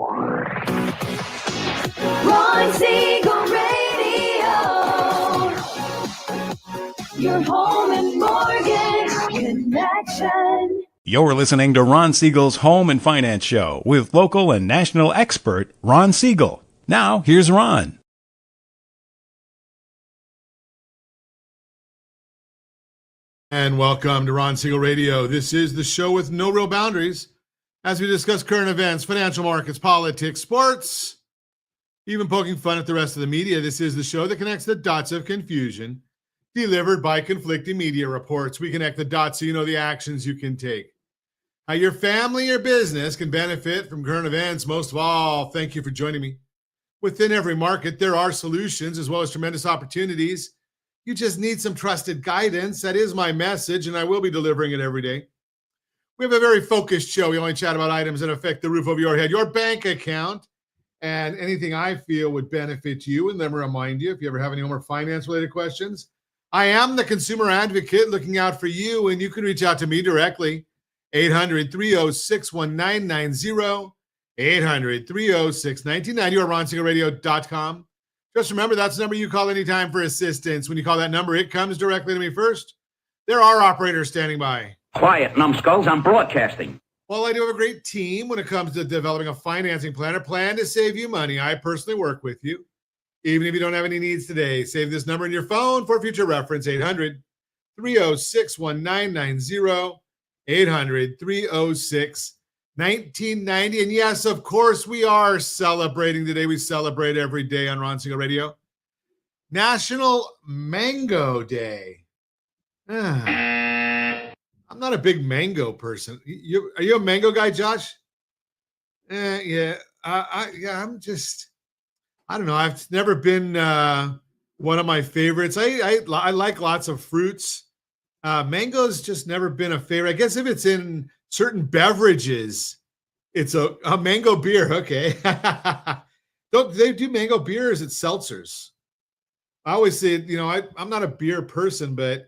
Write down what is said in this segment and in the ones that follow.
Ron Siegel Radio, your home and mortgage connection. You're listening to Ron Siegel's Home and Finance Show with local and national expert Ron Siegel. Now, here's Ron. And welcome to Ron Siegel Radio. This is the show with no real boundaries as we discuss current events, financial markets, politics, sports, even poking fun at the rest of the media. This is the show that connects the dots of confusion delivered by conflicting media reports. We connect the dots so you know the actions you can take. How your family or business can benefit from current events. Most of all, thank you for joining me. Within every market, there are solutions as well as tremendous opportunities. You just need some trusted guidance. That is my message, and I will be delivering it every day. We have a very focused show. We only chat about items that affect the roof over your head, your bank account, and anything I feel would benefit you. And let me remind you, if you ever have any home or finance-related questions, I am the consumer advocate looking out for you, and you can reach out to me directly. 800-306-1990, 800-306-1990, or RonSiegelRadio.com. Just remember, that's the number you call anytime for assistance. When you call that number, it comes directly to me first. There are operators standing by. Quiet, numbskulls, I'm broadcasting. Well, I do have a great team when it comes to developing a financing plan, a plan to save you money. I personally work with you. Even if you don't have any needs today, save this number in your phone for future reference, 800-306-1990. 800-306-1990. And yes, of course, we are celebrating today. We celebrate every day on Ron Siegel Radio. National Mango Day. I'm not a big mango person. Are you a mango guy, Josh? Yeah. I'm just, I don't know. I've never been one of my favorites. I like lots of fruits. Mango's just never been a favorite. I guess if it's in certain beverages, it's a mango beer. Okay. Don't they do mango beers? It's seltzers. I always say, I'm not a beer person, but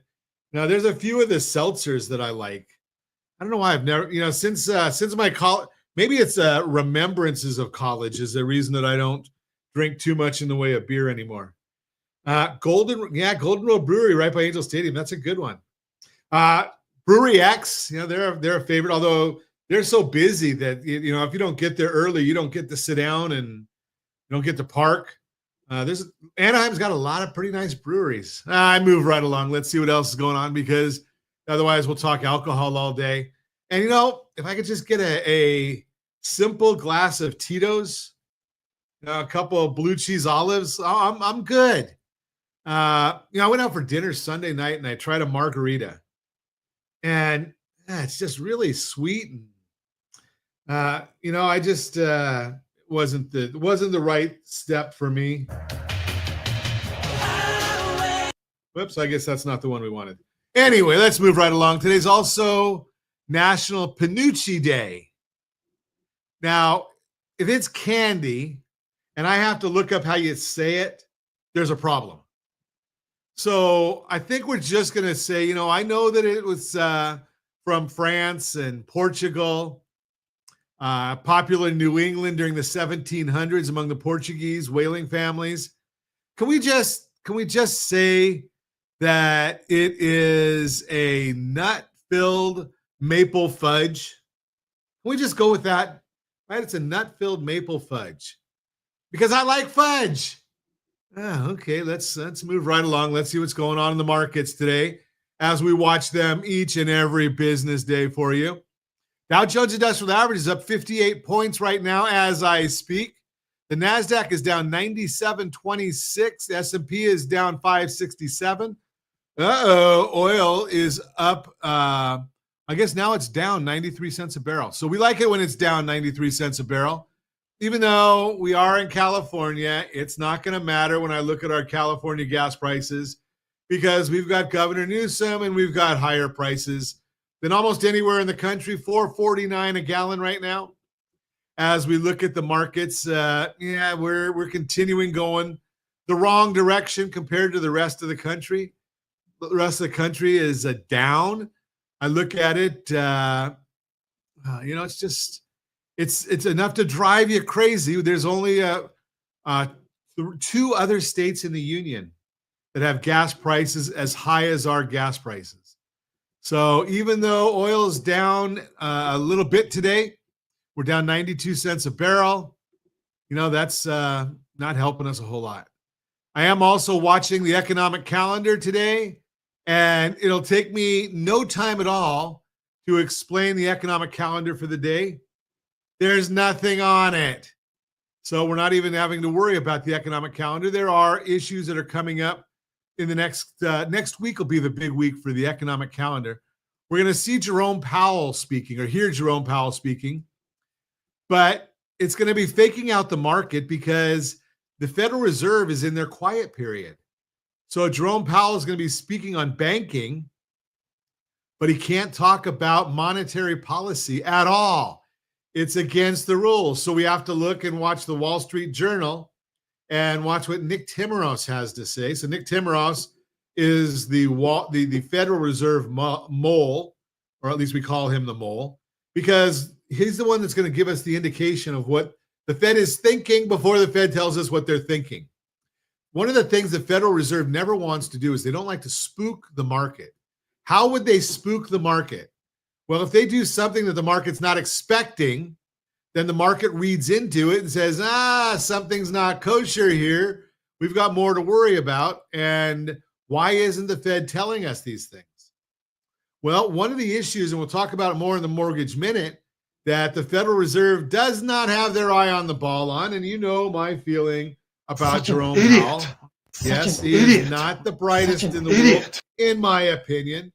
now there's a few of the seltzers that I like. I don't know why I've never, since my college, maybe it's remembrances of college is the reason that I don't drink too much in the way of beer anymore. Golden Road Brewery right by Angel Stadium. That's a good one. Brewery X, they're a favorite, although they're so busy that, if you don't get there early, you don't get to sit down and you don't get to park. Anaheim's got a lot of pretty nice breweries. I move right along. Let's see what else is going on, because otherwise we'll talk alcohol all day. And, if I could just get a simple glass of Tito's, a couple of blue cheese olives, I'm good. I went out for dinner Sunday night and I tried a margarita. And it's just really sweet. And, I just wasn't the right step for me. Whoops, I guess that's not the one we wanted. Anyway, let's move right along. Today's also National Panucci Day. Now, if it's candy and I have to look up how you say it, there's a problem. So I think we're just going to say, I know that it was from France and Portugal, popular in New England during the 1700s among the Portuguese whaling families. Can we just say that it is a nut-filled maple fudge? Can we just go with that? Right? It's a nut-filled maple fudge. Because I like fudge. Okay, let's move right along. Let's see what's going on in the markets today as we watch them each and every business day for you. Dow Jones Industrial Average is up 58 points right now as I speak. The NASDAQ is down 97.26. The S&P is down 567. Oil is up. I guess now it's down 93 cents a barrel. So we like it when it's down 93 cents a barrel. Even though we are in California, it's not going to matter when I look at our California gas prices, because we've got Governor Newsom and we've got higher prices than almost anywhere in the country. $4.49 a gallon right now. As we look at the markets, we're continuing going the wrong direction compared to the rest of the country. The rest of the country is down. I look at it, it's It's enough to drive you crazy. There's only 2 other states in the union that have gas prices as high as our gas prices. So even though oil is down a little bit today, we're down 92 cents a barrel. That's not helping us a whole lot. I am also watching the economic calendar today, and it'll take me no time at all to explain the economic calendar for the day. There's nothing on it. So we're not even having to worry about the economic calendar. There are issues that are coming up in the next week will be the big week for the economic calendar. We're going to see Jerome Powell speaking, or hear Jerome Powell speaking, but it's going to be faking out the market because the Federal Reserve is in their quiet period. So Jerome Powell is going to be speaking on banking, but he can't talk about monetary policy at all. It's against the rules. So we have to look and watch the Wall Street Journal and watch what Nick Timiraos has to say. So Nick Timiraos is the Federal Reserve mole, or at least we call him the mole, because he's the one that's going to give us the indication of what the Fed is thinking before the Fed tells us what they're thinking. One of the things the Federal Reserve never wants to do is they don't like to spook the market. How would they spook the market? Well, if they do something that the market's not expecting, then the market reads into it and says, something's not kosher here. We've got more to worry about. And why isn't the Fed telling us these things? Well, one of the issues, and we'll talk about it more in the Mortgage Minute, that the Federal Reserve does not have their eye on the ball on. And you know my feeling about Jerome Powell. Yes, he is not the brightest in the world, in my opinion.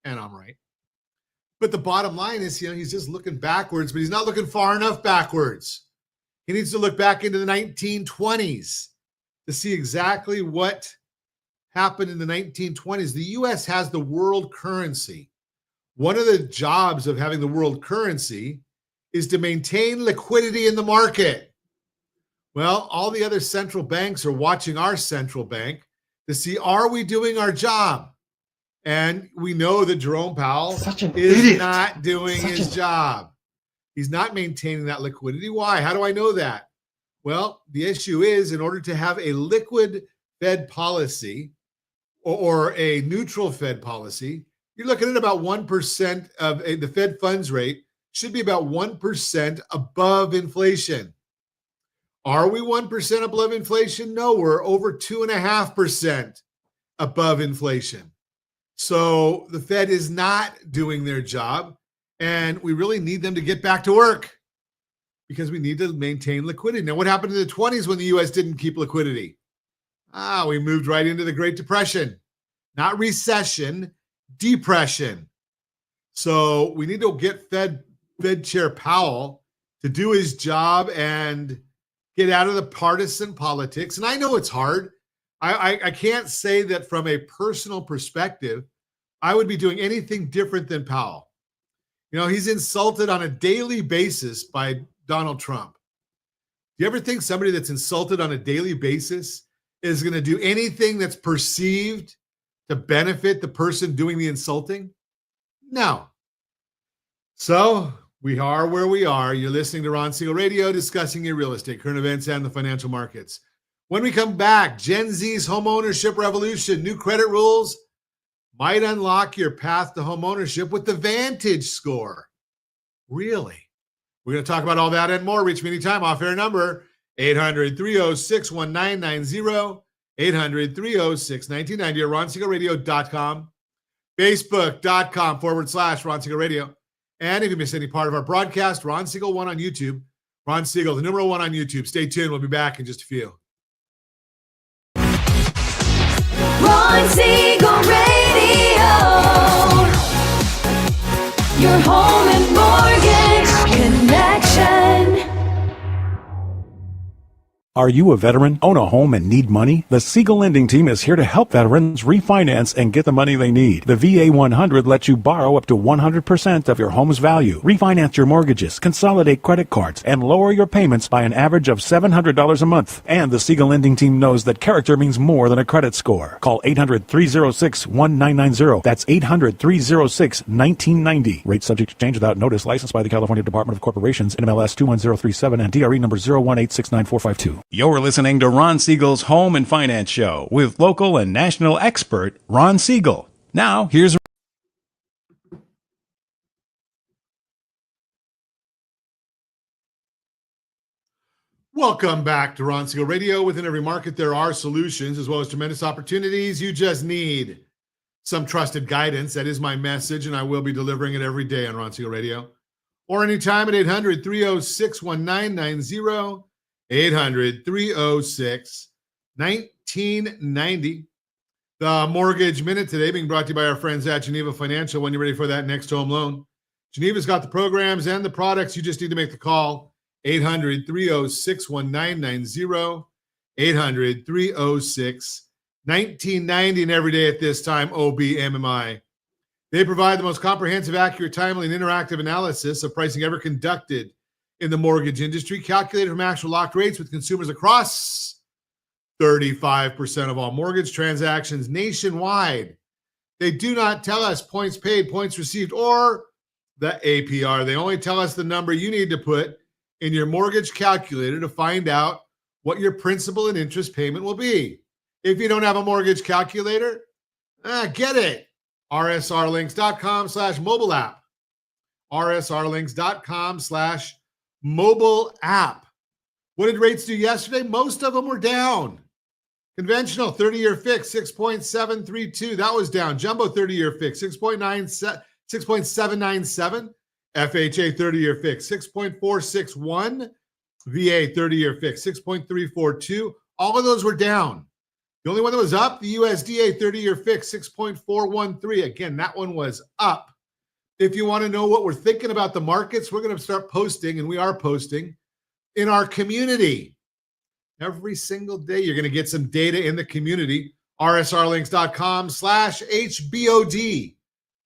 And I'm right. But the bottom line is, he's just looking backwards, but he's not looking far enough backwards. He needs to look back into the 1920s to see exactly what happened in the 1920s. The U.S. has the world currency. One of the jobs of having the world currency is to maintain liquidity in the market. Well, all the other central banks are watching our central bank to see, are we doing our job? And we know that Jerome Powell is not doing his job. He's not maintaining that liquidity. Why? How do I know that? Well, the issue is, in order to have a liquid Fed policy or a neutral Fed policy, you're looking at about 1% of the Fed funds rate should be about 1% above inflation. Are we 1% above inflation? No, we're over 2.5% above inflation. So the Fed is not doing their job, and we really need them to get back to work because we need to maintain liquidity. Now, what happened in the 20s when the U.S. didn't keep liquidity? We moved right into the Great Depression. Not recession, depression. So we need to get Fed Chair Powell to do his job and get out of the partisan politics. And I know it's hard. I can't say that from a personal perspective, I would be doing anything different than Powell. He's insulted on a daily basis by Donald Trump. Do you ever think somebody that's insulted on a daily basis is going to do anything that's perceived to benefit the person doing the insulting? No. So we are where we are. You're listening to Ron Siegel Radio, discussing your real estate, current events, and the financial markets. When we come back, Gen Z's homeownership revolution, new credit rules might unlock your path to homeownership with the VantageScore. Really? We're going to talk about all that and more. Reach me anytime. Off-air number, 800-306-1990, 800-306-1990, or RonSiegelRadio.com, Facebook.com/Ron Siegel Radio. And if you miss any part of our broadcast, Ron Siegel 1 on YouTube. Ron Siegel, the number 1 on YouTube. Stay tuned. We'll be back in just a few. Ron Siegel Radio, your home and mortgage connection. Are you a veteran, own a home, and need money? The Siegel Lending Team is here to help veterans refinance and get the money they need. The VA 100 lets you borrow up to 100% of your home's value, refinance your mortgages, consolidate credit cards, and lower your payments by an average of $700 a month. And the Siegel Lending Team knows that character means more than a credit score. Call 800-306-1990. That's 800-306-1990. Rate subject to change without notice. Licensed by the California Department of Corporations, NMLS 21037, and DRE number 0186945. You're listening to Ron Siegel's Home and Finance Show with local and national expert Ron Siegel. Now, here's Welcome back to Ron Siegel Radio. Within every market, there are solutions as well as tremendous opportunities. You just need some trusted guidance. That is my message, and I will be delivering it every day on Ron Siegel Radio or anytime at 800-306-1990. 800-306-1990. The Mortgage Minute today being brought to you by our friends at Geneva Financial. When you're ready for that next home loan, Geneva's got the programs and the products. You just need to make the call. 800-306-1990. 800-306-1990. And every day at this time, OBMMI. They provide the most comprehensive, accurate, timely, and interactive analysis of pricing ever conducted in the mortgage industry, calculated from actual locked rates with consumers across 35% of all mortgage transactions nationwide. They do not tell us points paid, points received, or the APR. They only tell us the number you need to put in your mortgage calculator to find out what your principal and interest payment will be. If you don't have a mortgage calculator, get it. rsrlinks.com/mobile app. rsrlinks.com/mobile app. What did rates do yesterday? Most of them were down. Conventional 30-year fix 6.732. That was down. Jumbo 30-year fix 6.797. FHA 30-year fix 6.461. VA 30-year fix 6.342. All of those were down. The only one that was up, the USDA 30-year fix 6.413. Again, that one was up. If you want to know what we're thinking about the markets, we're going to start posting, and we are posting in our community. Every single day, you're going to get some data in the community. rsrlinks.com/HBOD.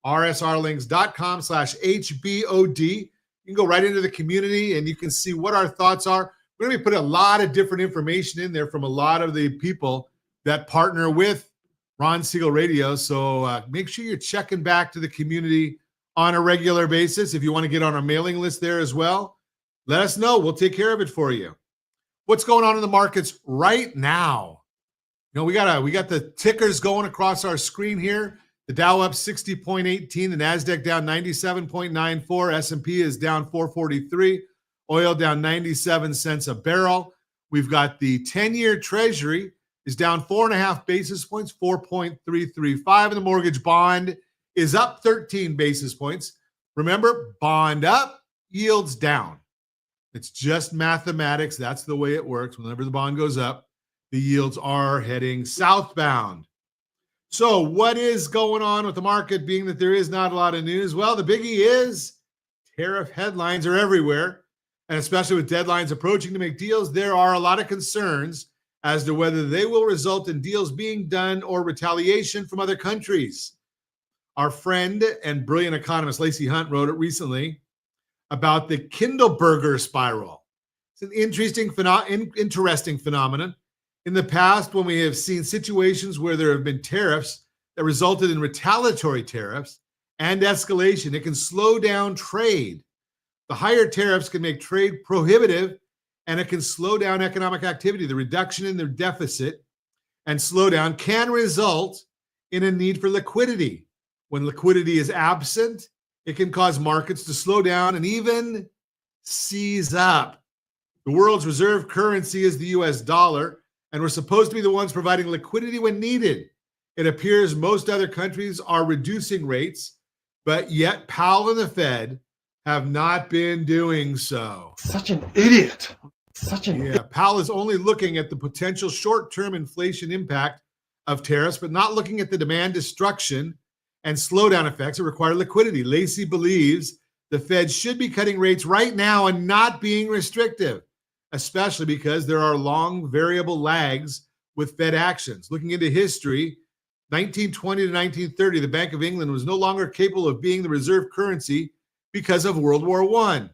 rsrlinks.com/HBOD. You can go right into the community, and you can see what our thoughts are. We're going to be putting a lot of different information in there from a lot of the people that partner with Ron Siegel Radio. So make sure you're checking back to the community on a regular basis. If you want to get on our mailing list there as well, let us know. We'll take care of it for you. What's going on in the markets right now? You know, we got the tickers going across our screen here. The Dow up 60.18, the NASDAQ down 97.94, S&P is down 443, oil down 97 cents a barrel. We've got the 10-year Treasury is down 4.5 basis points, 4.335, and the mortgage bond is up 13 basis points. Remember, bond up, yields down. It's just mathematics. That's the way it works. Whenever the bond goes up, the yields are heading southbound. So what is going on with the market, being that there is not a lot of news? Well, the biggie is tariff headlines are everywhere, and especially with deadlines approaching to make deals, there are a lot of concerns as to whether they will result in deals being done or retaliation from other countries. Our friend and brilliant economist Lacey Hunt wrote it recently about the Kindleberger spiral. It's an interesting phenomenon. In the past, when we have seen situations where there have been tariffs that resulted in retaliatory tariffs and escalation, it can slow down trade. The higher tariffs can make trade prohibitive, and it can slow down economic activity. The reduction in their deficit and slowdown can result in a need for liquidity. When liquidity is absent, it can cause markets to slow down and even seize up. The world's reserve currency is the US dollar, and we're supposed to be the ones providing liquidity when needed. It appears most other countries are reducing rates, but yet Powell and the Fed have not been doing so. Such an idiot. Powell is only looking at the potential short-term inflation impact of tariffs, but not looking at the demand destruction and slowdown effects that require liquidity. Lacey believes the Fed should be cutting rates right now and not being restrictive. especially because there are long variable lags with Fed actions. Looking into history, 1920 to 1930, the Bank of England was no longer capable of being the reserve currency because of World War I.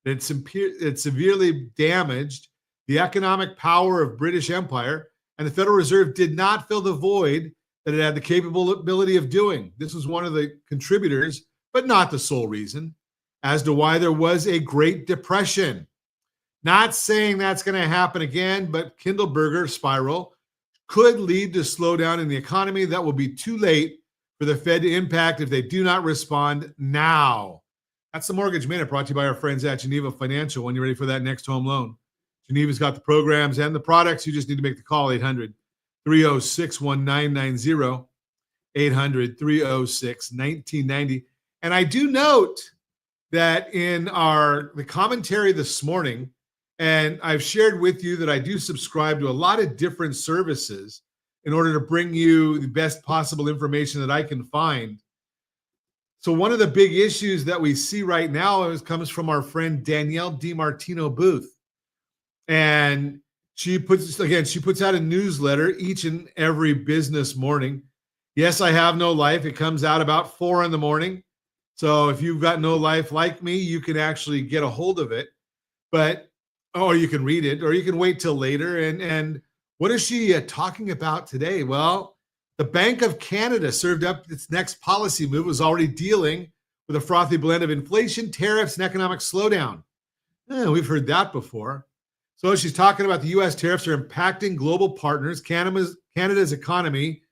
It severely damaged the economic power of British Empire, and the Federal Reserve did not fill the void that it had the capability of doing. This was one of the contributors, but not the sole reason, as to why there was a Great Depression. Not saying that's going to happen again, but Kindleberger spiral could lead to slowdown in the economy that will be too late for the Fed to impact if they do not respond now. That's the Mortgage Minute, brought to you by our friends at Geneva Financial. When you're ready for that next home loan, Geneva's got the programs and the products. You just need to make the call, 800-306-1990, 800-306-1990. And I do note that in the commentary this morning, and I've shared with you that I do subscribe to a lot of different services in order to bring you the best possible information that I can find. So one of the big issues that we see right now comes from our friend Danielle DiMartino Booth. And she puts out a newsletter each and every business morning. Yes, I Have No Life. It comes out about 4 a.m. So if you've got no life like me, you can actually get a hold of it. Or you can read it, or you can wait till later. And what is she talking about today? Well, the Bank of Canada served up its next policy move, was already dealing with a frothy blend of inflation, tariffs, and economic slowdown. We've heard that before. So she's talking about the U.S. tariffs are impacting global partners, Canada's economy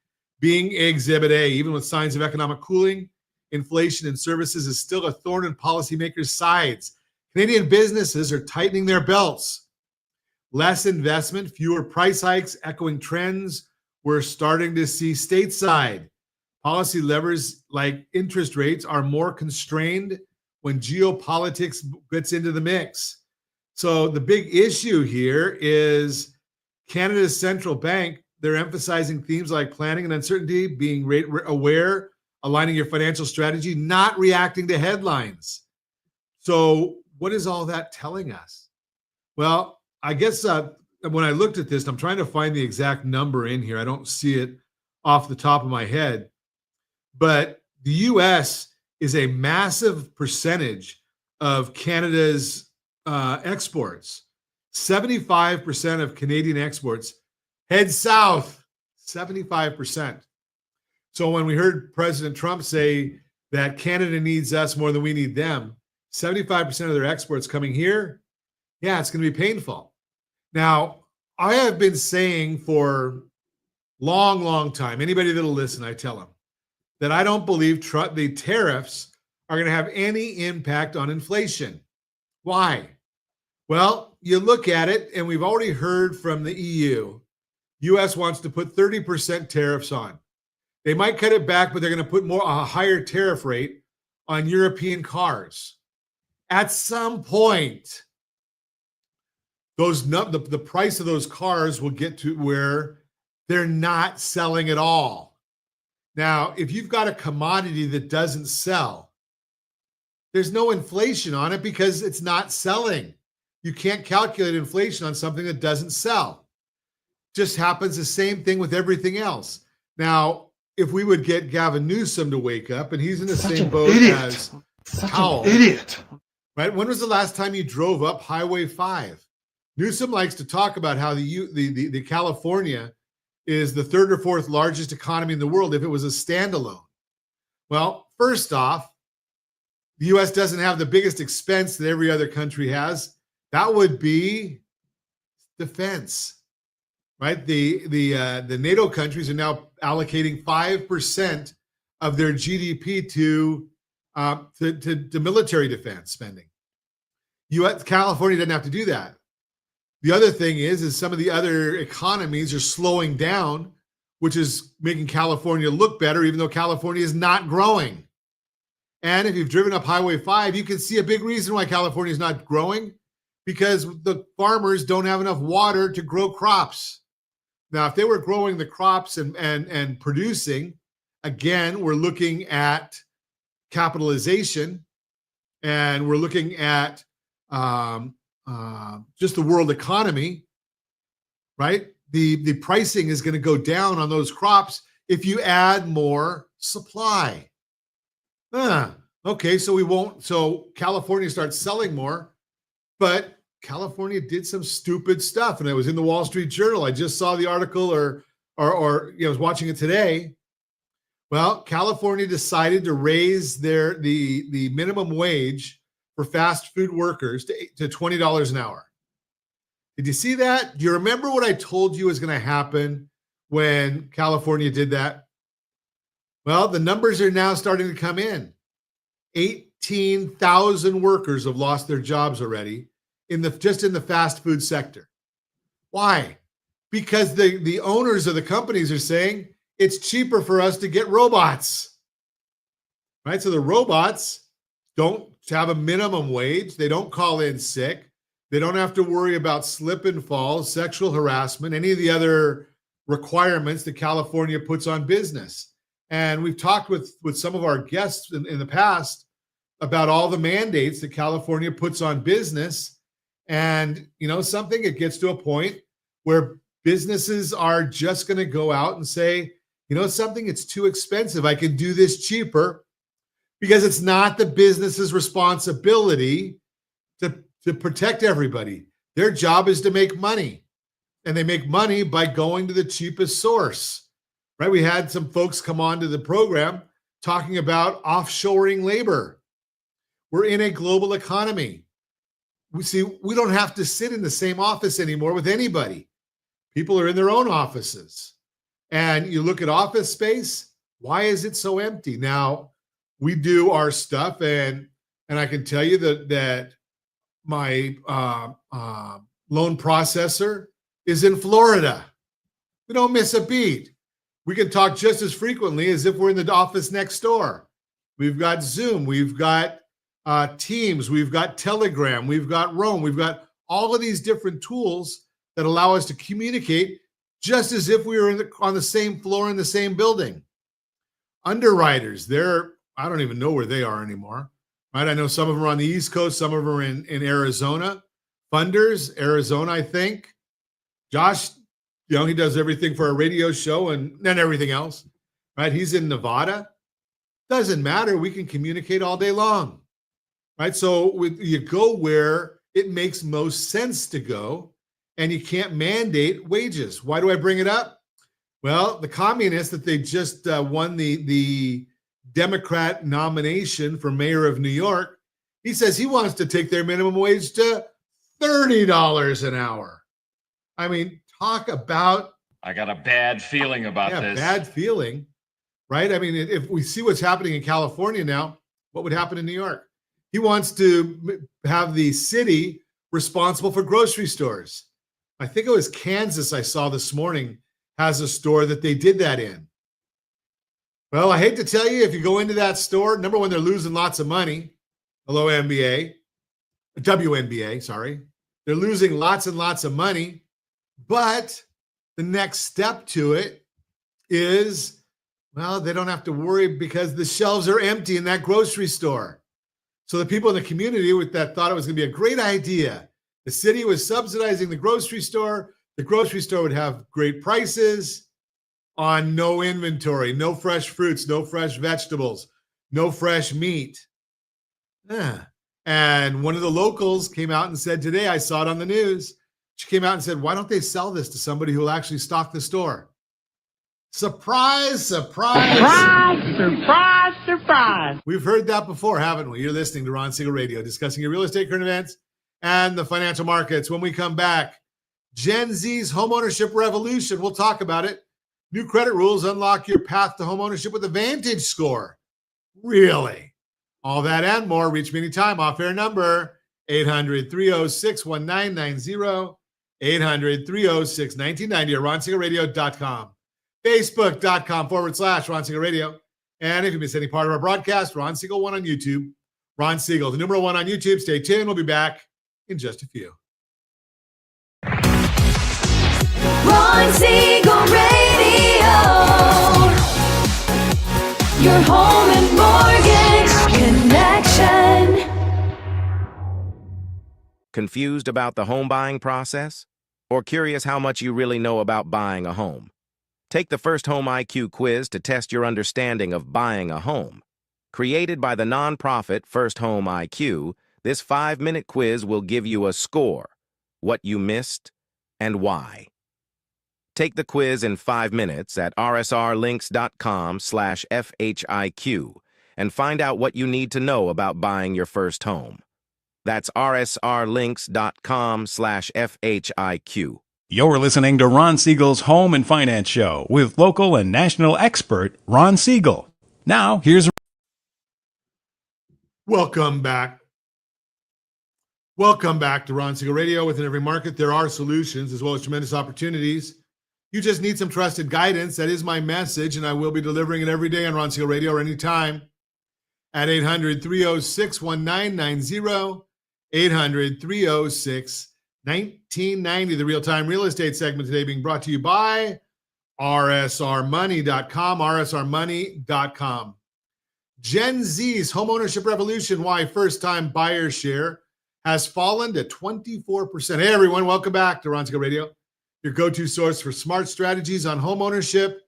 being Exhibit A, even with signs of economic cooling. Inflation in services is still a thorn in policymakers' sides. Canadian businesses are tightening their belts. Less investment, fewer price hikes, echoing trends we're starting to see stateside. Policy levers like interest rates are more constrained when geopolitics gets into the mix. So the big issue here is Canada's central bank. They're emphasizing themes like planning and uncertainty, being aware, aligning your financial strategy, not reacting to headlines. So what is all that telling us? Well, I guess when I looked at this, I'm trying to find the exact number in here. I don't see it off the top of my head. But the U.S. is a massive percentage of Canada's exports. 75% of Canadian exports head south, 75%. So when we heard President Trump say that Canada needs us more than we need them, 75% of their exports coming here, yeah, it's going to be painful. Now, I have been saying for long time, anybody that'll listen, I tell them, that I don't believe the tariffs are going to have any impact on inflation. Why? Well, you look at it, and we've already heard from the EU. U.S. wants to put 30% tariffs on. They might cut it back, but they're going to put a higher tariff rate on European cars. At some point, the price of those cars will get to where they're not selling at all. Now, if you've got a commodity that doesn't sell, there's no inflation on it because it's not selling. You can't calculate inflation on something that doesn't sell. Just happens the same thing with everything else. Now, if we would get Gavin Newsom to wake up, and he's in the same boat as Powell. Idiot. Right? When was the last time you drove up Highway 5? Newsom likes to talk about how the California is the third or fourth largest economy in the world if it was a standalone. Well, first off, the U.S. doesn't have the biggest expense that every other country has. That would be defense, right? The NATO countries are now allocating 5% of their GDP to military defense spending. California doesn't have to do that. The other thing is some of the other economies are slowing down, which is making California look better, even though California is not growing. And if you've driven up Highway 5, you can see a big reason why California is not growing, because the farmers don't have enough water to grow crops. Now, if they were growing the crops and producing, again, we're looking at capitalization, and we're looking at just the world economy, right? The pricing is going to go down on those crops if you add more supply. Okay, so California starts selling more, but California did some stupid stuff, and it was in the Wall Street Journal. I just saw the article, or I was watching it today. Well, California decided to raise the minimum wage for fast food workers to $20 an hour. Did you see that? Do you remember what I told you was going to happen when California did that? Well, the numbers are now starting to come in. 18,000 workers have lost their jobs already just in the fast food sector. Why? Because the owners of the companies are saying it's cheaper for us to get robots, right? So the robots don't have a minimum wage. They don't call in sick. They don't have to worry about slip and fall, sexual harassment, any of the other requirements that California puts on business. And we've talked with some of our guests in the past about all the mandates that California puts on business. And, something, it gets to a point where businesses are just going to go out and say, something, it's too expensive. I can do this cheaper, because it's not the business's responsibility to protect everybody. Their job is to make money, and they make money by going to the cheapest source, right? We had some folks come on to the program talking about offshoring labor. We're in a global economy. We don't have to sit in the same office anymore with anybody. People are in their own offices. And you look at office space, why is it so empty? Now, we do our stuff, and I can tell you that my loan processor is in Florida. We don't miss a beat. We can talk just as frequently as if we're in the office next door. We've got Zoom, we've got Teams, we've got Telegram, we've got Roam, we've got all of these different tools that allow us to communicate just as if we were on the same floor in the same building. Underwriters, I don't even know where they are anymore, right? I know some of them are on the East Coast, some of them are in Arizona. Funders, Arizona, I think. Josh, he does everything for a radio show and everything else, right? He's in Nevada. Doesn't matter. We can communicate all day long, right? So you go where it makes most sense to go, and you can't mandate wages. Why do I bring it up? Well, the communists that they just won the Democrat nomination for mayor of New York, he says he wants to take their minimum wage to $30 an hour. I mean, talk about... I got a bad feeling about this. Bad feeling, right? I mean, if we see what's happening in California now, what would happen in New York? He wants to have the city responsible for grocery stores. I think it was Kansas I saw this morning has a store that they did that in. Well, I hate to tell you, if you go into that store, number one, they're losing lots of money. Hello, WNBA, sorry. They're losing lots and lots of money. But the next step to it is, well, they don't have to worry because the shelves are empty in that grocery store. So the people in the community that thought it was going to be a great idea. The city was subsidizing the grocery store. The grocery store would have great prices on no inventory, no fresh fruits, no fresh vegetables, no fresh meat. And one of the locals came out and said today, I saw it on the news, she came out and said, why don't they sell this to somebody who will actually stock the store? Surprise, surprise. Surprise, surprise, surprise. We've heard that before, haven't we? You're listening to Ron Siegel Radio, discussing your real estate current events and the financial markets. When we come back, Gen Z's homeownership revolution. We'll talk about it. New credit rules unlock your path to homeownership with a VantageScore. Really? All that and more. Reach me anytime. Off-air number 800-306-1990, 800-306-1990, or RonSiegelRadio.com. Facebook.com/Ron Siegel Radio. And if you miss any part of our broadcast, Ron Siegel 1 on YouTube. Ron Siegel, the number 1 on YouTube. Stay tuned. We'll be back in just a few. Ron Siegel Radio. Your home and mortgage connection. Confused about the home buying process? Or curious how much you really know about buying a home? Take the First Home IQ quiz to test your understanding of buying a home. Created by the nonprofit First Home IQ, this 5-minute quiz will give you a score, what you missed, and why. Take the quiz in 5 minutes at rsrlinks.com/FHIQ and find out what you need to know about buying your first home. That's rsrlinks.com/FHIQ. You're listening to Ron Siegel's Home and Finance Show with local and national expert Ron Siegel. Now, here's Welcome back. Welcome back to Ron Siegel Radio. Within every market, there are solutions as well as tremendous opportunities. You just need some trusted guidance. That is my message, and I will be delivering it every day on Ron Siegel Radio or anytime at 800-306-1990, 800-306-1990. The real-time real estate segment today being brought to you by rsrmoney.com, rsrmoney.com. Gen Z's homeownership revolution, why first-time buyer share has fallen to 24%. Hey, everyone. Welcome back to Ron Siegel Radio, your go-to source for smart strategies on homeownership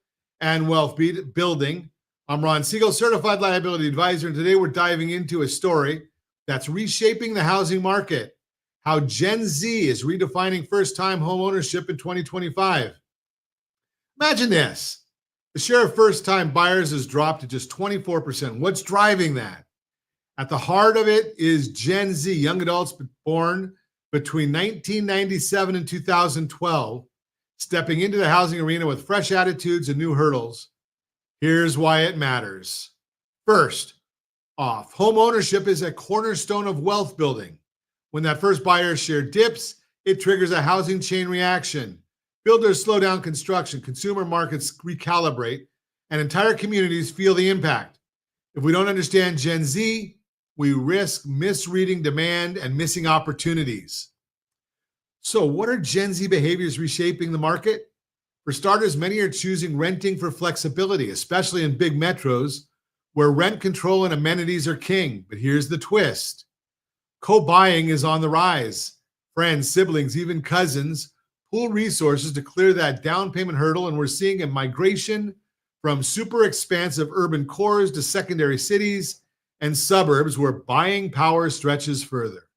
and wealth building. I'm Ron Siegel, Certified Liability Advisor, and today we're diving into a story that's reshaping the housing market, how Gen Z is redefining first-time homeownership in 2025. Imagine this. The share of first-time buyers has dropped to just 24%. What's driving that? At the heart of it is Gen Z, young adults born between 1997 and 2012, stepping into the housing arena with fresh attitudes and new hurdles. Here's why it matters. First off, home ownership is a cornerstone of wealth building. When that first buyer share dips, it triggers a housing chain reaction. Builders slow down construction, consumer markets recalibrate, and entire communities feel the impact. If we don't understand Gen Z, we risk misreading demand and missing opportunities. So what are Gen Z behaviors reshaping the market? For starters, many are choosing renting for flexibility, especially in big metros where rent control and amenities are king. But here's the twist. Co-buying is on the rise. Friends, siblings, even cousins pool resources to clear that down payment hurdle, and we're seeing a migration from super expansive urban cores to secondary cities and suburbs where buying power stretches further.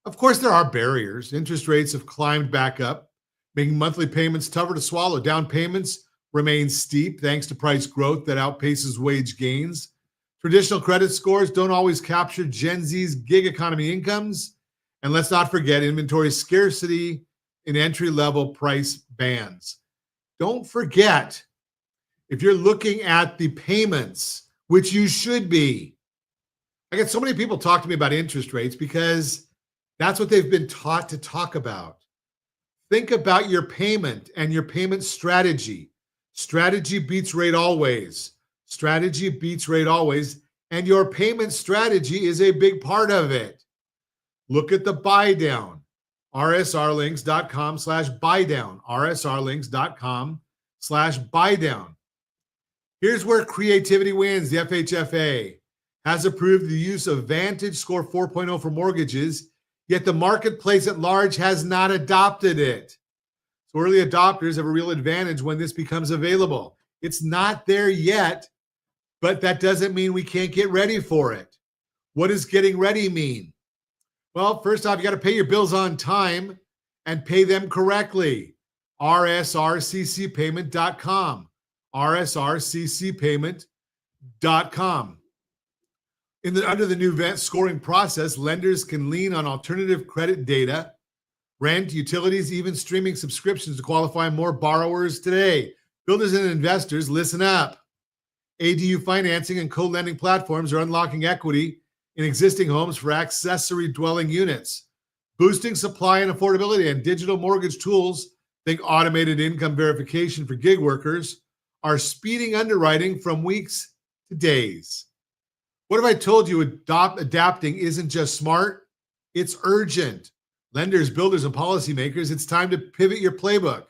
Of course, there are barriers. Interest rates have climbed back up, making monthly payments tougher to swallow. Down payments remain steep thanks to price growth that outpaces wage gains. Traditional credit scores don't always capture Gen Z's gig economy incomes. And let's not forget inventory scarcity in entry-level price bands. Don't forget, if you're looking at the payments, which you should be, I get so many people talk to me about interest rates because that's what they've been taught to talk about. Think about your payment and your payment strategy. Strategy beats rate always. Strategy beats rate always. And your payment strategy is a big part of it. Look at the buy down. rsrlinks.com/buy down. rsrlinks.com/buy down. Here's where creativity wins. The FHFA has approved the use of VantageScore 4.0 for mortgages, yet the marketplace at large has not adopted it. So early adopters have a real advantage when this becomes available. It's not there yet, but that doesn't mean we can't get ready for it. What does getting ready mean? Well, first off, you got to pay your bills on time and pay them correctly. rsrccpayment.com. rsrccpayment.com. Under the new scoring process, lenders can lean on alternative credit data, rent, utilities, even streaming subscriptions to qualify more borrowers today. Builders and investors, listen up. ADU financing and co-lending platforms are unlocking equity in existing homes for accessory dwelling units, boosting supply and affordability, and digital mortgage tools, think automated income verification for gig workers, are speeding underwriting from weeks to days. What if I told you adapting isn't just smart, it's urgent? Lenders, builders, and policymakers, it's time to pivot your playbook.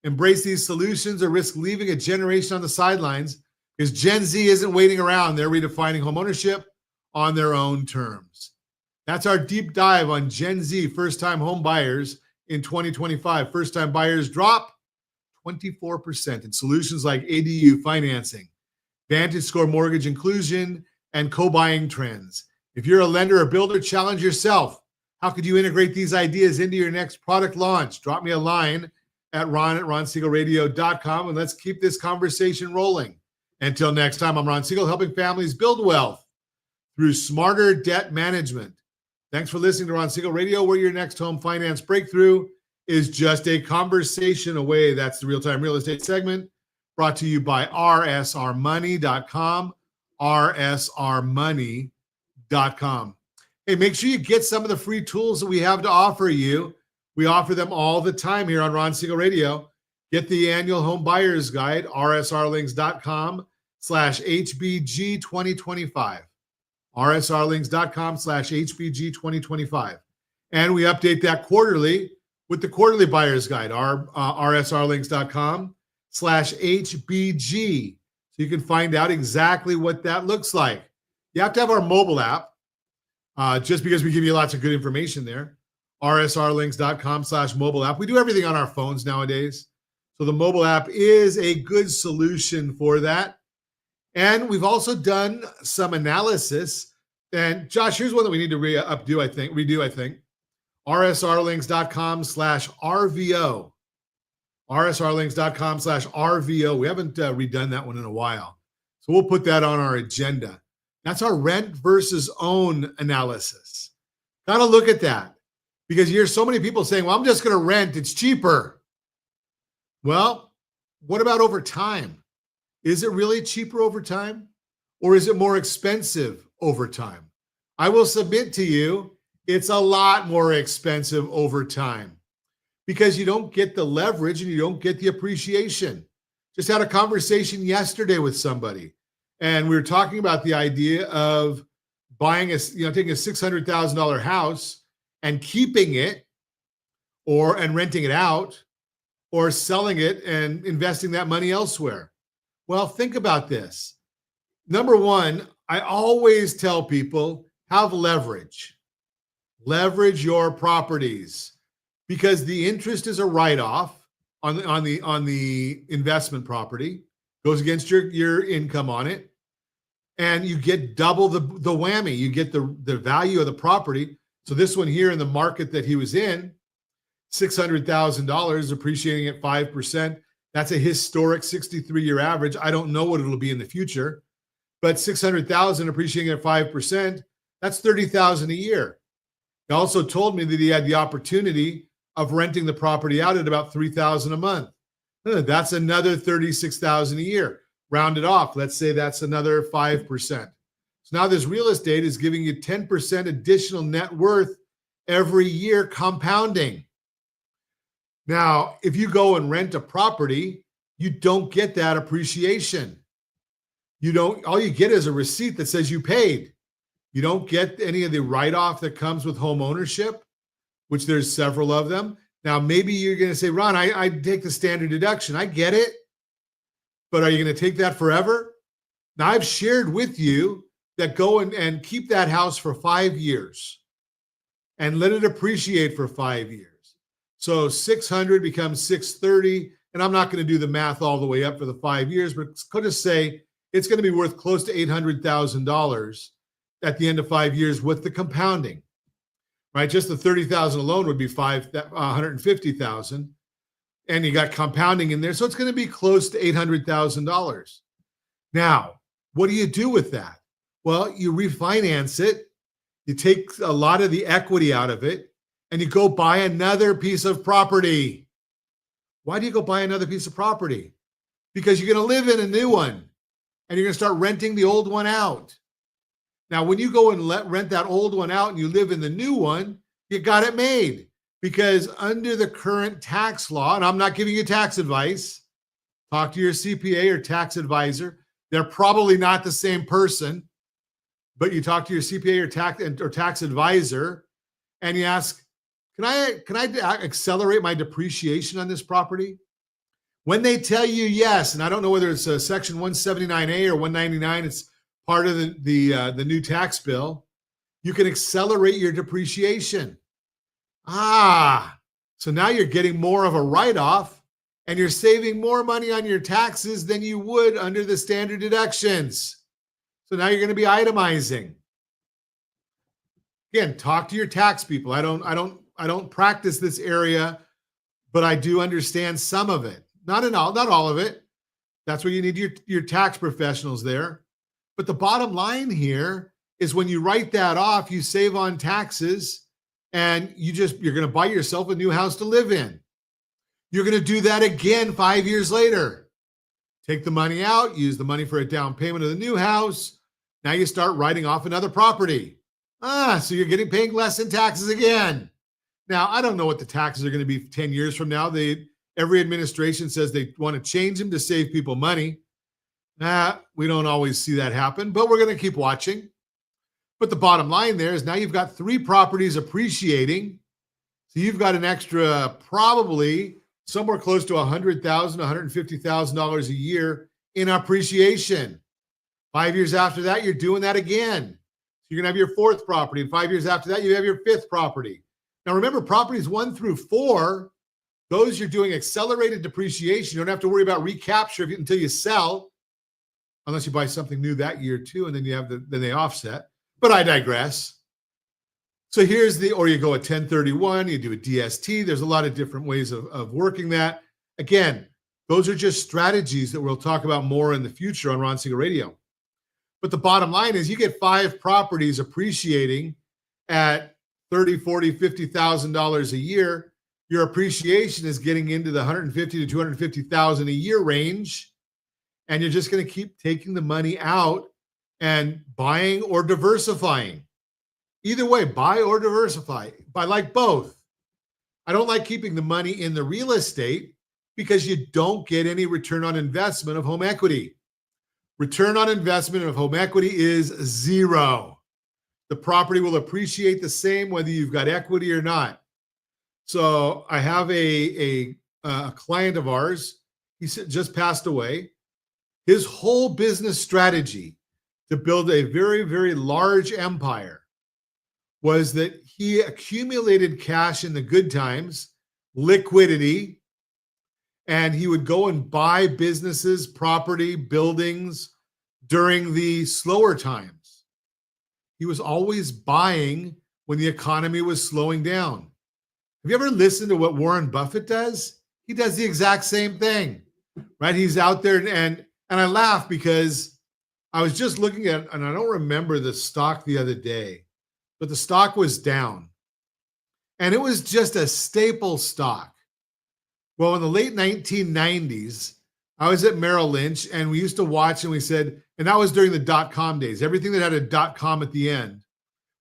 Embrace these solutions or risk leaving a generation on the sidelines because Gen Z isn't waiting around. They're redefining homeownership on their own terms. That's our deep dive on Gen Z first-time home buyers in 2025. First-time buyers drop 24% in solutions like ADU financing, VantageScore mortgage inclusion, and co-buying trends. If you're a lender or builder, challenge yourself. How could you integrate these ideas into your next product launch? Drop me a line at ron@ronsiegelradio.com, and let's keep this conversation rolling. Until next time, I'm Ron Siegel, helping families build wealth through smarter debt management. Thanks for listening to Ron Siegel Radio, where your next home finance breakthrough is just a conversation away. That's the real-time real estate segment brought to you by rsrmoney.com, rsrmoney.com. Hey, make sure you get some of the free tools that we have to offer you. We offer them all the time here on Ron Siegel Radio. Get the annual home buyer's guide, rsrlinks.com/HBG2025. rsrlinks.com/HBG2025. And we update that quarterly with the quarterly buyer's guide, rsrlinks.com/HBG. So you can find out exactly what that looks like. You have to have our mobile app, just because we give you lots of good information there. rsrlinks.com/mobile app. We do everything on our phones nowadays. So the mobile app is a good solution for that. And we've also done some analysis. And Josh, here's one that we need to redo, I think. rsrlinks.com/RVO. rsrlinks.com/RVO. We haven't redone that one in a while. So we'll put that on our agenda. That's our rent versus own analysis. Got to look at that because you hear so many people saying, well, I'm just going to rent. It's cheaper. Well, what about over time? Is it really cheaper over time? Or is it more expensive over time? I will submit to you, it's a lot more expensive over time because you don't get the leverage and you don't get the appreciation. Just had a conversation yesterday with somebody, and we were talking about the idea of buying taking a $600,000 house and keeping it and renting it out, or selling it and investing that money elsewhere. Well, think about this. Number one, I always tell people, have leverage. Leverage your properties because the interest is a write-off on the investment property, goes against your income on it, and you get double the whammy. You get the value of the property. So this one here in the market that he was in, $600,000 appreciating at 5%. That's a historic 63-year average. I don't know what it'll be in the future, but $600,000 appreciating at 5%, that's $30,000 a year. He also told me that he had the opportunity of renting the property out at about $3,000 a month. That's another $36,000 a year. Round it off. Let's say that's another 5%. So now this real estate is giving you 10% additional net worth every year, compounding. Now, if you go and rent a property, you don't get that appreciation. All you get is a receipt that says you paid. You don't get any of the write-off that comes with home ownership, which there's several of them. Now, maybe you're going to say, Ron, I take the standard deduction. I get it. But are you going to take that forever? Now, I've shared with you that go and keep that house for 5 years and let it appreciate for 5 years. So 600 becomes 630, and I'm not going to do the math all the way up for the 5 years, but could just say it's going to be worth close to $800,000 at the end of 5 years with the compounding, right? Just the $30,000 alone would be $150,000, and you got compounding in there, so it's going to be close to $800,000. Now, what do you do with that? Well, you refinance it, you take a lot of the equity out of it, and you go buy another piece of property. Why do you go buy another piece of property? Because you're going to live in a new one and you're going to start renting the old one out. Now, when you go and rent that old one out and you live in the new one, you got it made because under the current tax law, and I'm not giving you tax advice, talk to your CPA or tax advisor. They're probably not the same person, but you talk to your CPA or tax advisor and you ask, Can I accelerate my depreciation on this property? When they tell you yes, and I don't know whether it's a Section 179A or 199, it's part of the new tax bill. you can accelerate your depreciation. So now you're getting more of a write-off and you're saving more money on your taxes than you would under the standard deductions. So now you're going to be itemizing. Again, talk to your tax people. I don't practice this area, but I do understand some of it. Not all of it. That's where you need your tax professionals there. But the bottom line here is when you write that off, you save on taxes and you're going to buy yourself a new house to live in. You're going to do that again 5 years later. Take the money out, use the money for a down payment of the new house. Now you start writing off another property. So you're paying less in taxes again. Now, I don't know what the taxes are going to be 10 years from now. Every administration says they want to change them to save people money. We don't always see that happen, but we're going to keep watching. But the bottom line there is now you've got 3 properties appreciating. So you've got an extra probably somewhere close to $100,000, $150,000 a year in appreciation. 5 years after that, you're doing that again. So you're going to have your 4th property. And 5 years after that, you have your 5th property. Now, remember, properties 1 through 4, those you're doing accelerated depreciation. You don't have to worry about recapture until you sell, unless you buy something new that year too, and then then they offset. But I digress. So or you go a 1031, you do a DST. There's a lot of different ways of working that. Again, those are just strategies that we'll talk about more in the future on Ron Siegel Radio. But the bottom line is you get 5 properties appreciating at $30,000, $40,000, $50,000 a year. Your appreciation is getting into the $150,000 to $250,000 a year range. And you're just going to keep taking the money out and buying or diversifying. Either way, buy or diversify. I like both. I don't like keeping the money in the real estate because you don't get any return on investment of home equity. Return on investment of home equity is 0. The property will appreciate the same whether you've got equity or not. So I have a client of ours. He just passed away. His whole business strategy to build a very, very large empire was that he accumulated cash in the good times, liquidity, and he would go and buy businesses, property, buildings during the slower times. He was always buying when the economy was slowing down. Have you ever listened to what Warren Buffett does? He does the exact same thing, right? He's out there and I laugh because I was just looking at, and I don't remember the stock the other day, but the stock was down. And it was just a staple stock. Well, in the late 1990s, I was at Merrill Lynch and we used to watch and we said, and that was during the dot-com days. Everything that had a dot-com at the end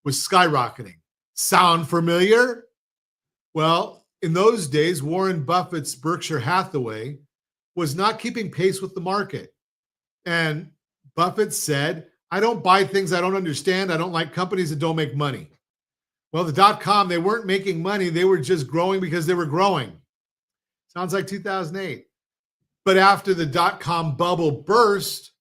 was skyrocketing. Sound familiar? Well, in those days, Warren Buffett's Berkshire Hathaway was not keeping pace with the market. And Buffett said, I don't buy things I don't understand. I don't like companies that don't make money. Well, the dot-com, they weren't making money. They were just growing because they were growing. Sounds like 2008. But after the dot-com bubble burst,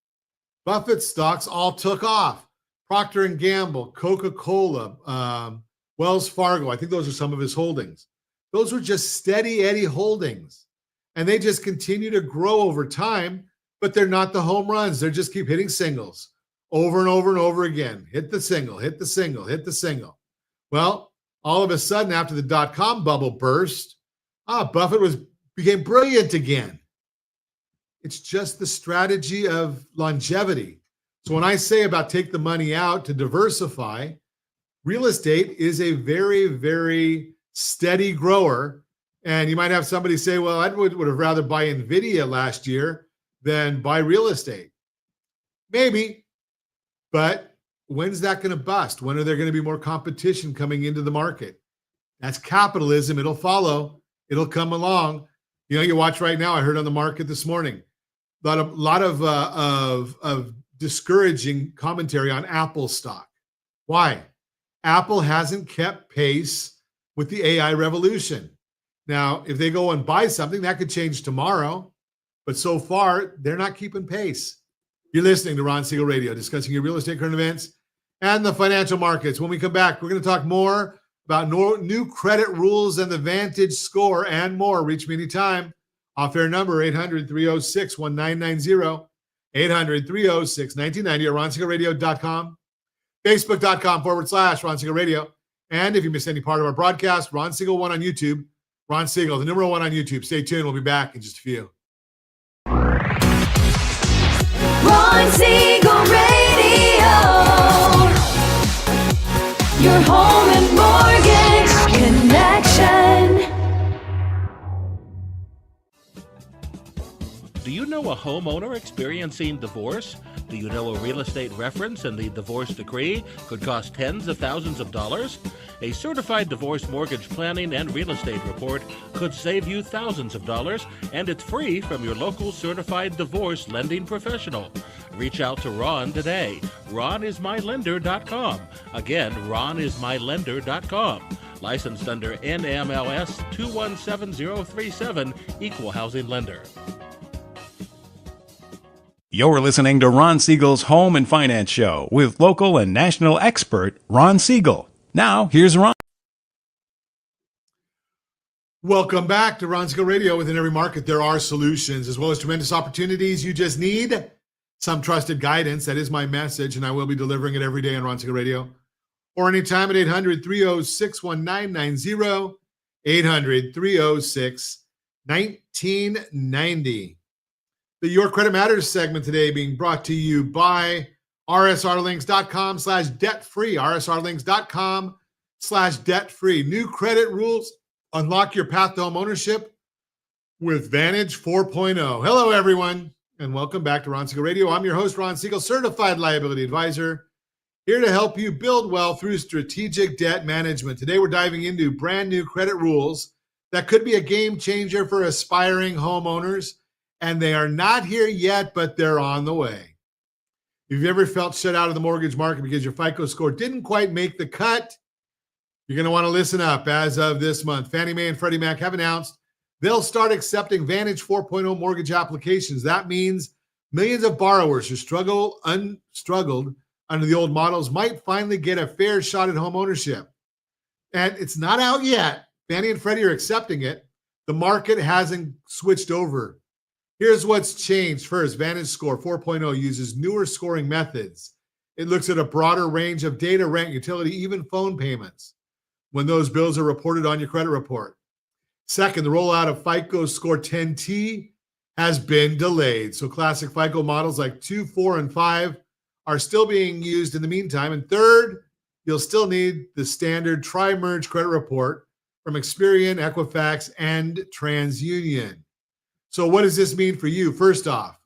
Buffett's stocks all took off. Procter & Gamble, Coca-Cola, Wells Fargo. I think those are some of his holdings. Those were just steady Eddie holdings. And they just continue to grow over time, but they're not the home runs. They just keep hitting singles over and over and over again. Hit the single, hit the single, hit the single. Well, all of a sudden, after the dot-com bubble burst, Buffett became brilliant again. It's just the strategy of longevity. So when I say about take the money out to diversify, real estate is a very, very steady grower. And you might have somebody say, well, I would have rather buy NVIDIA last year than buy real estate. Maybe, but when's that going to bust? When are there going to be more competition coming into the market? That's capitalism. It'll follow. It'll come along. You know, you watch right now, I heard on the market this morning, a lot of discouraging commentary on Apple stock. Why? Apple hasn't kept pace with the AI revolution. Now, if they go and buy something, that could change tomorrow. But so far, they're not keeping pace. You're listening to Ron Siegel Radio, discussing your real estate current events and the financial markets. When we come back, we're going to talk more about new credit rules and the VantageScore and more. Reach me anytime. Off-air number 800-306-1990, 800-306-1990 or ronsiegelradio.com, facebook.com/Ron Siegel Radio. And if you miss any part of our broadcast, Ron Siegel 1 on YouTube. Ron Siegel, the number 1 on YouTube. Stay tuned. We'll be back in just a few. Ron Siegel Radio. Your home and mortgage connection. Do you know a homeowner experiencing divorce? Do you know a real estate reference and the divorce decree could cost tens of thousands of dollars? A certified divorce mortgage planning and real estate report could save you thousands of dollars, and it's free from your local certified divorce lending professional. Reach out to Ron today. RonIsMyLender.com. Again, RonIsMyLender.com. Licensed under NMLS 217037, Equal Housing Lender. You're listening to Ron Siegel's Home and Finance Show with local and national expert Ron Siegel. Now, here's Ron. Welcome back to Ron Siegel Radio. Within every market, there are solutions as well as tremendous opportunities. You just need some trusted guidance. That is my message, and I will be delivering it every day on Ron Siegel Radio or anytime at 800-306-1990, 800-306-1990. The Your Credit Matters segment today being brought to you by rsrlinks.com/debt-free, rsrlinks.com/debt-free. New credit rules. Unlock your path to homeownership with Vantage 4.0. Hello, everyone, and welcome back to Ron Siegel Radio. I'm your host, Ron Siegel, Certified Liability Advisor, here to help you build wealth through strategic debt management. Today, we're diving into brand new credit rules that could be a game changer for aspiring homeowners, and they are not here yet, but they're on the way. If you've ever felt shut out of the mortgage market because your FICO score didn't quite make the cut, you're going to want to listen up. As of this month, Fannie Mae and Freddie Mac have announced they'll start accepting Vantage 4.0 mortgage applications. That means millions of borrowers who struggled under the old models might finally get a fair shot at home ownership. And it's not out yet. Fannie and Freddie are accepting it. The market hasn't switched over. Here's what's changed. First, VantageScore 4.0 uses newer scoring methods. It looks at a broader range of data, rent, utility, even phone payments when those bills are reported on your credit report. Second, the rollout of FICO Score 10T has been delayed. So classic FICO models like 2, 4, and 5 are still being used in the meantime. And third, you'll still need the standard tri-merge credit report from Experian, Equifax, and TransUnion. So what does this mean for you? First off,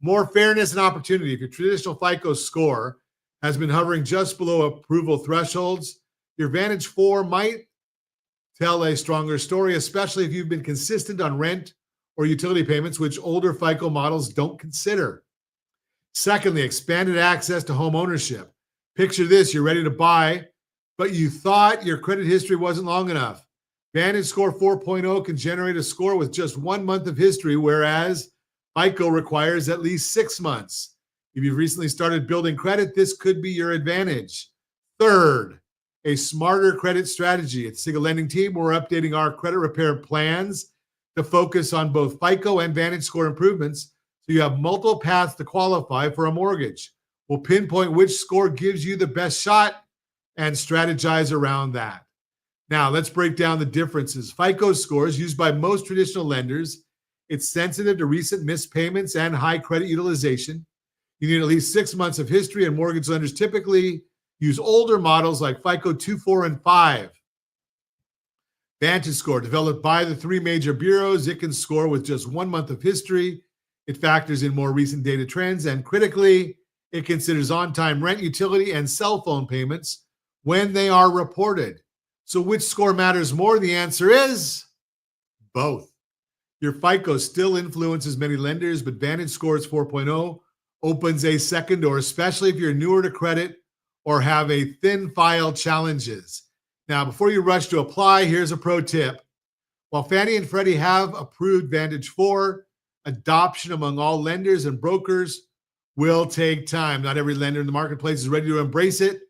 more fairness and opportunity. If your traditional FICO score has been hovering just below approval thresholds, your Vantage 4 might tell a stronger story, especially if you've been consistent on rent or utility payments, which older FICO models don't consider. Secondly, expanded access to home ownership. Picture this, you're ready to buy, but you thought your credit history wasn't long enough. VantageScore 4.0 can generate a score with just 1 month of history, whereas FICO requires at least 6 months. If you've recently started building credit, this could be your advantage. Third, a smarter credit strategy. At Siegel Lending Team, we're updating our credit repair plans to focus on both FICO and VantageScore improvements, so you have multiple paths to qualify for a mortgage. We'll pinpoint which score gives you the best shot and strategize around that. Now, let's break down the differences. FICO scores used by most traditional lenders. It's sensitive to recent missed payments and high credit utilization. You need at least 6 months of history, and mortgage lenders typically use older models like FICO 2, 4, and 5. VantageScore, developed by the 3 major bureaus, it can score with just 1 month of history. It factors in more recent data trends, and critically, it considers on-time rent, utility, and cell phone payments when they are reported. So which score matters more? The answer is both. Your FICO still influences many lenders, but VantageScore 4.0 opens a second door, especially if you're newer to credit or have a thin file challenges. Now, before you rush to apply, here's a pro tip. While Fannie and Freddie have approved Vantage 4, adoption among all lenders and brokers will take time. Not every lender in the marketplace is ready to embrace it.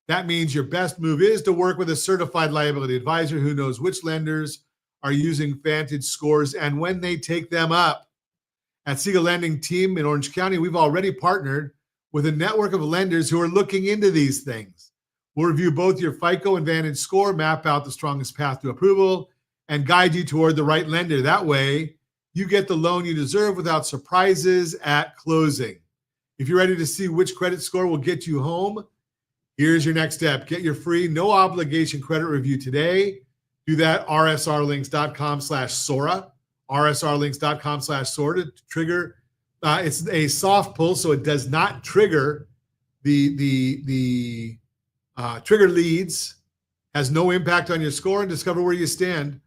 That means your best move is to work with a certified liability advisor who knows which lenders are using Vantage scores and when they take them up. At Siegel Lending Team in Orange County, we've already partnered with a network of lenders who are looking into these things. We'll review both your FICO and VantageScore, map out the strongest path to approval, and guide you toward the right lender. That way, you get the loan you deserve without surprises at closing. If you're ready to see which credit score will get you home, here's your next step. Get your free, no obligation credit review today. Do that, rsrlinks.com/Sora, rsrlinks.com/Sora to trigger. It's a soft pull, so it does not trigger the trigger leads, has no impact on your score, and discover where you stand.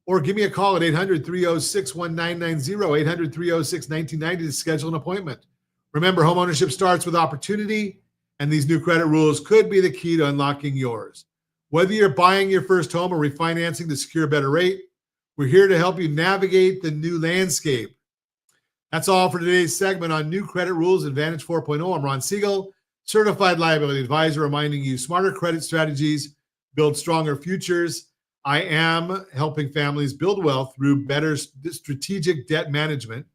Or give me a call at 800-306-1990, 800-306-1990 to schedule an appointment. Remember, homeownership starts with opportunity, and these new credit rules could be the key to unlocking yours. Whether you're buying your first home or refinancing to secure a better rate, we're here to help you navigate the new landscape. That's all for today's segment on new credit rules in Vantage 4.0. I'm Ron Siegel, Certified Liability Advisor, reminding you smarter credit strategies build stronger futures. I am helping families build wealth through better strategic debt management.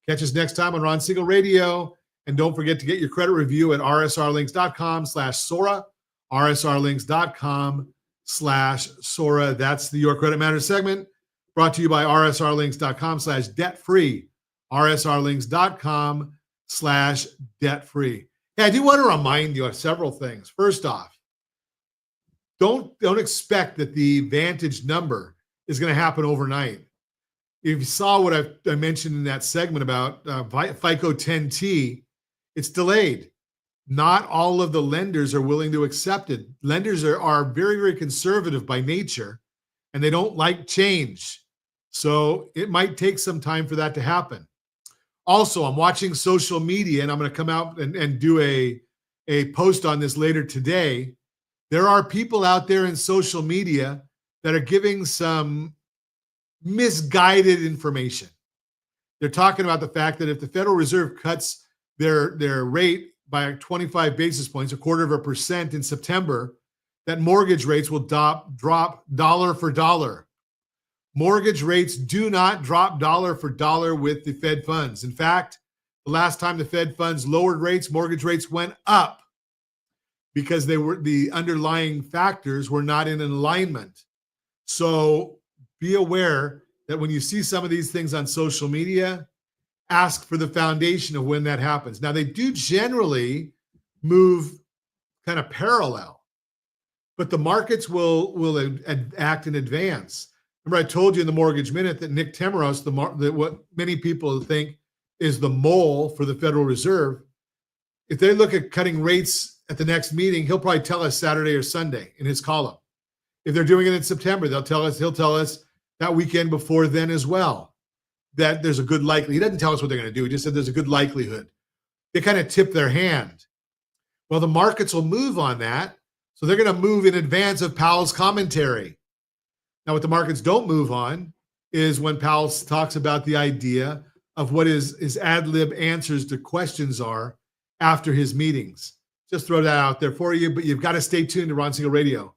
Catch us next time on Ron Siegel Radio. And don't forget to get your credit review at rsrlinks.com/Sora, rsrlinks.com/Sora. That's the Your Credit Matters segment brought to you by rsrlinks.com/debt-free, rsrlinks.com/debt-free. Hey, I do want to remind you of several things. First off, don't expect that the Vantage number is going to happen overnight. If you saw what I mentioned in that segment about FICO 10T, it's delayed. Not all of the lenders are willing to accept it. Lenders are very, very conservative by nature, and they don't like change. So it might take some time for that to happen. Also, I'm watching social media, and I'm going to come out and do a post on this later today. There are people out there in social media that are giving some misguided information. They're talking about the fact that if the Federal Reserve cuts their rate by 25 basis points, 0.25% in September, that mortgage rates will drop dollar for dollar. Mortgage rates do not drop dollar for dollar with the Fed funds. In fact, the last time the Fed funds lowered rates, mortgage rates went up because the underlying factors were not in alignment. So be aware that when you see some of these things on social media, ask for the foundation of when that happens. Now, they do generally move kind of parallel, but the markets will act in advance. Remember, I told you in the Mortgage Minute that Nick Temeros, what many people think is the mole for the Federal Reserve, if they look at cutting rates at the next meeting, he'll probably tell us Saturday or Sunday in his column. If they're doing it in September, he'll tell us that weekend before then as well, that there's a good likelihood. He doesn't tell us what they're going to do. He just said there's a good likelihood. They kind of tip their hand. Well, the markets will move on that. So they're going to move in advance of Powell's commentary. Now, what the markets don't move on is when Powell talks about the idea of what his ad lib answers to questions are after his meetings. Just throw that out there for you, but you've got to stay tuned to Ron Siegel Radio.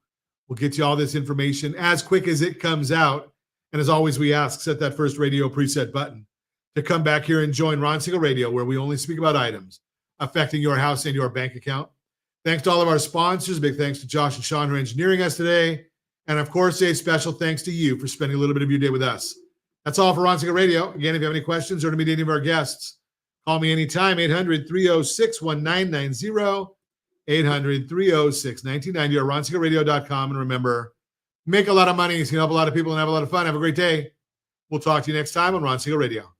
We'll get you all this information as quick as it comes out. And as always, we ask, set that first radio preset button to come back here and join Ron Siegel Radio, where we only speak about items affecting your house and your bank account. Thanks to all of our sponsors. Big thanks to Josh and Sean who are engineering us today. And of course, a special thanks to you for spending a little bit of your day with us. That's all for Ron Siegel Radio. Again, if you have any questions or to meet any of our guests, call me anytime, 800-306-1990, 800-306-1990, or ronsiegelradio.com. And remember, make a lot of money, so you can help a lot of people and have a lot of fun. Have a great day. We'll talk to you next time on Ron Siegel Radio.